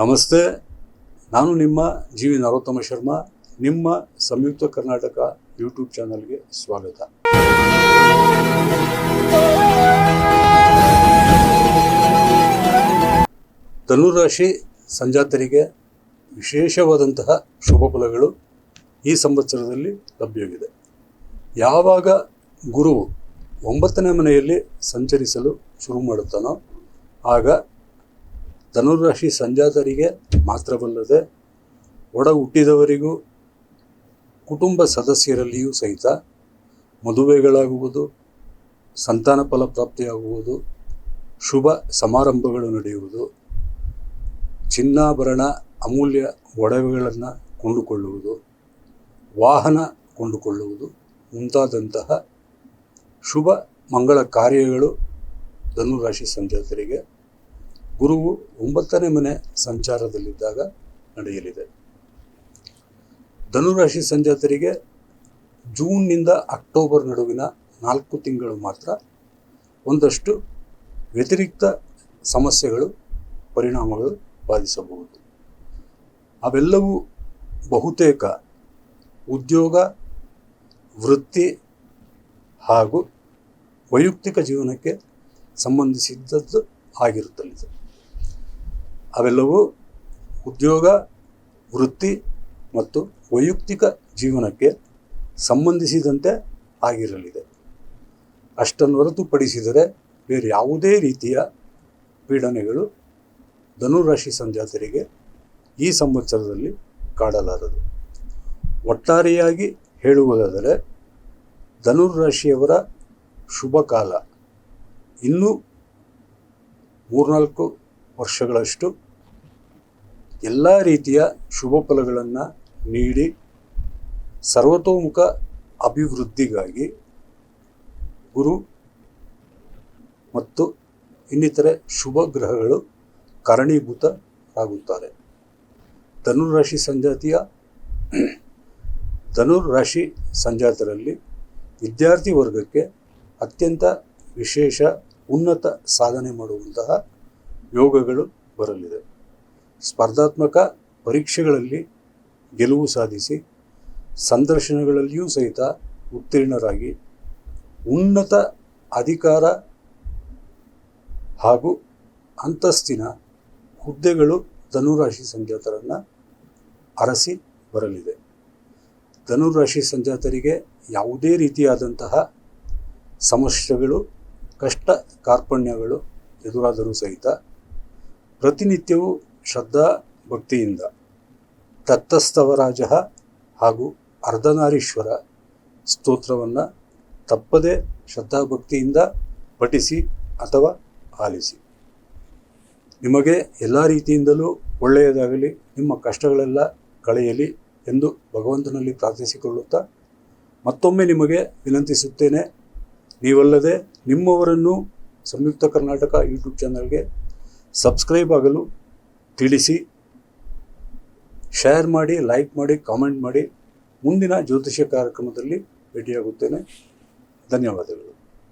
ನಮಸ್ತೆ, ನಾನು ನಿಮ್ಮ ಜಿ.ವಿ. ನರೋತ್ತಮ ಶರ್ಮಾ. ನಿಮ್ಮ ಸಂಯುಕ್ತ ಕರ್ನಾಟಕ ಯೂಟ್ಯೂಬ್ ಚಾನಲ್ಗೆ ಸ್ವಾಗತ. ಧನುರಾಶಿ ಸಂಜಾತರಿಗೆ ವಿಶೇಷವಾದಂತಹ ಶುಭ ಫಲಗಳು ಈ ಸಂವತ್ಸರದಲ್ಲಿ ಲಭ್ಯವಿದೆ. ಯಾವಾಗ ಗುರುವು 9ನೇ ಮನೆಯಲ್ಲಿ ಸಂಚರಿಸಲು ಶುರು ಮಾಡುತ್ತಾನೋ ಆಗ ಧನುರಾಶಿ ಸಂಜಾತರಿಗೆ ಮಾತ್ರವಲ್ಲದೆ ಒಡ ಹುಟ್ಟಿದವರಿಗೂ ಕುಟುಂಬ ಸದಸ್ಯರಲ್ಲಿಯೂ ಸಹಿತ ಮದುವೆಗಳಾಗುವುದು, ಸಂತಾನ ಫಲಪ್ರಾಪ್ತಿಯಾಗುವುದು, ಶುಭ ಸಮಾರಂಭಗಳು ನಡೆಯುವುದು, ಚಿನ್ನಾಭರಣ ಅಮೂಲ್ಯ ಒಡವೆಗಳನ್ನು ಕೊಂಡುಕೊಳ್ಳುವುದು, ವಾಹನ ಕೊಂಡುಕೊಳ್ಳುವುದು ಮುಂತಾದಂತಹ ಶುಭ ಮಂಗಳ ಕಾರ್ಯಗಳು ಧನುರಾಶಿ ಸಂಜಾತರಿಗೆ ಗುರುವು 9ನೇ ಮನೆ ಸಂಚಾರದಲ್ಲಿದ್ದಾಗ ನಡೆಯಲಿದೆ. ಧನುರಾಶಿ ಸಂಜಾತರಿಗೆ ಜೂನ್ನಿಂದ ಅಕ್ಟೋಬರ್ ನಡುವಿನ 4 ತಿಂಗಳು ಮಾತ್ರ ಒಂದಷ್ಟು ವ್ಯತಿರಿಕ್ತ ಸಮಸ್ಯೆಗಳು, ಪರಿಣಾಮಗಳು ಬಾಧಿಸಬಹುದು. ಅವೆಲ್ಲವೂ ಬಹುತೇಕ ಉದ್ಯೋಗ, ವೃತ್ತಿ ಹಾಗೂ ವೈಯಕ್ತಿಕ ಜೀವನಕ್ಕೆ ಸಂಬಂಧಿಸಿದ್ದದ್ದು ಆಗಿರುತ್ತಲಿದೆ. ಅವೆಲ್ಲವೂ ಉದ್ಯೋಗ, ವೃತ್ತಿ ಮತ್ತು ವೈಯಕ್ತಿಕ ಜೀವನಕ್ಕೆ ಸಂಬಂಧಿಸಿದಂತೆ ಆಗಿರಲಿದೆ. ಅಷ್ಟನ್ನು ಹೊರತುಪಡಿಸಿದರೆ ಬೇರೆ ಯಾವುದೇ ರೀತಿಯ ಪೀಡನೆಗಳು ಧನುರಾಶಿ ಸಂಜಾತರಿಗೆ ಈ ಸಂವತ್ಸರದಲ್ಲಿ ಕಾಡಲಾರದು. ಒಟ್ಟಾರೆಯಾಗಿ ಹೇಳುವುದಾದರೆ ಧನುರಾಶಿಯವರ ಶುಭ ಕಾಲ ಇನ್ನೂ 3-4 ವರ್ಷಗಳಷ್ಟು ಎಲ್ಲ ರೀತಿಯ ಶುಭ ಫಲಗಳನ್ನು ನೀಡಿ ಸರ್ವತೋಮುಖ ಅಭಿವೃದ್ಧಿಗಾಗಿ ಗುರು ಮತ್ತು ಇನ್ನಿತರೆ ಶುಭ ಗ್ರಹಗಳು ಕಾರಣೀಭೂತರಾಗುತ್ತಾರೆ. ಧನುರಾಶಿ ಸಂಜಾತರಲ್ಲಿ ವಿದ್ಯಾರ್ಥಿ ವರ್ಗಕ್ಕೆ ಅತ್ಯಂತ ವಿಶೇಷ ಉನ್ನತ ಸಾಧನೆ ಮಾಡುವಂತಹ ಯೋಗಗಳು ಬರಲಿದೆ. ಸ್ಪರ್ಧಾತ್ಮಕ ಪರೀಕ್ಷೆಗಳಲ್ಲಿ ಗೆಲುವು ಸಾಧಿಸಿ ಸಂದರ್ಶನಗಳಲ್ಲಿಯೂ ಸಹಿತ ಉತ್ತೀರ್ಣರಾಗಿ ಉನ್ನತ ಅಧಿಕಾರ ಹಾಗೂ ಅಂತಸ್ತಿನ ಹುದ್ದೆಗಳು ಧನುರಾಶಿ ಸಂಜಾತರನ್ನು ಅರಸಿ ಬರಲಿದೆ. ಧನುರಾಶಿ ಸಂಜಾತರಿಗೆ ಯಾವುದೇ ರೀತಿಯಾದಂತಹ ಸಮಸ್ಯೆಗಳು, ಕಷ್ಟ ಕಾರ್ಪಣ್ಯಗಳು ಎದುರಾದರೂ ಸಹಿತ ಪ್ರತಿನಿತ್ಯವೂ ಶ್ರದ್ಧಾ ಭಕ್ತಿಯಿಂದ ತತ್ತಸ್ತವರಾಜ ಹಾಗೂ ಅರ್ಧನಾರೀಶ್ವರ ಸ್ತೋತ್ರವನ್ನು ತಪ್ಪದೇ ಶ್ರದ್ಧಾಭಕ್ತಿಯಿಂದ ಪಠಿಸಿ ಅಥವಾ ಆಲಿಸಿ. ನಿಮಗೆ ಎಲ್ಲ ರೀತಿಯಿಂದಲೂ ಒಳ್ಳೆಯದಾಗಲಿ, ನಿಮ್ಮ ಕಷ್ಟಗಳೆಲ್ಲ ಕಳೆಯಲಿ ಎಂದು ಭಗವಂತನಲ್ಲಿ ಪ್ರಾರ್ಥಿಸಿಕೊಳ್ಳುತ್ತಾ ಮತ್ತೊಮ್ಮೆ ನಿಮಗೆ ವಿನಂತಿಸುತ್ತೇನೆ, ನೀವಲ್ಲದೆ ನಿಮ್ಮವರನ್ನು ಸಂಯುಕ್ತ ಕರ್ನಾಟಕ ಯೂಟ್ಯೂಬ್ ಚಾನಲ್ಗೆ ಸಬ್ಸ್ಕ್ರೈಬ್ ಆಗಲು ತಿಳಿಸಿ, ಶೇರ್ ಮಾಡಿ, ಲೈಕ್ ಮಾಡಿ, ಕಾಮೆಂಟ್ ಮಾಡಿ. ಮುಂದಿನ ಜ್ಯೋತಿಷ್ಯ ಕಾರ್ಯಕ್ರಮದಲ್ಲಿ ಭೇಟಿಯಾಗುತ್ತೇನೆ. ಧನ್ಯವಾದಗಳು.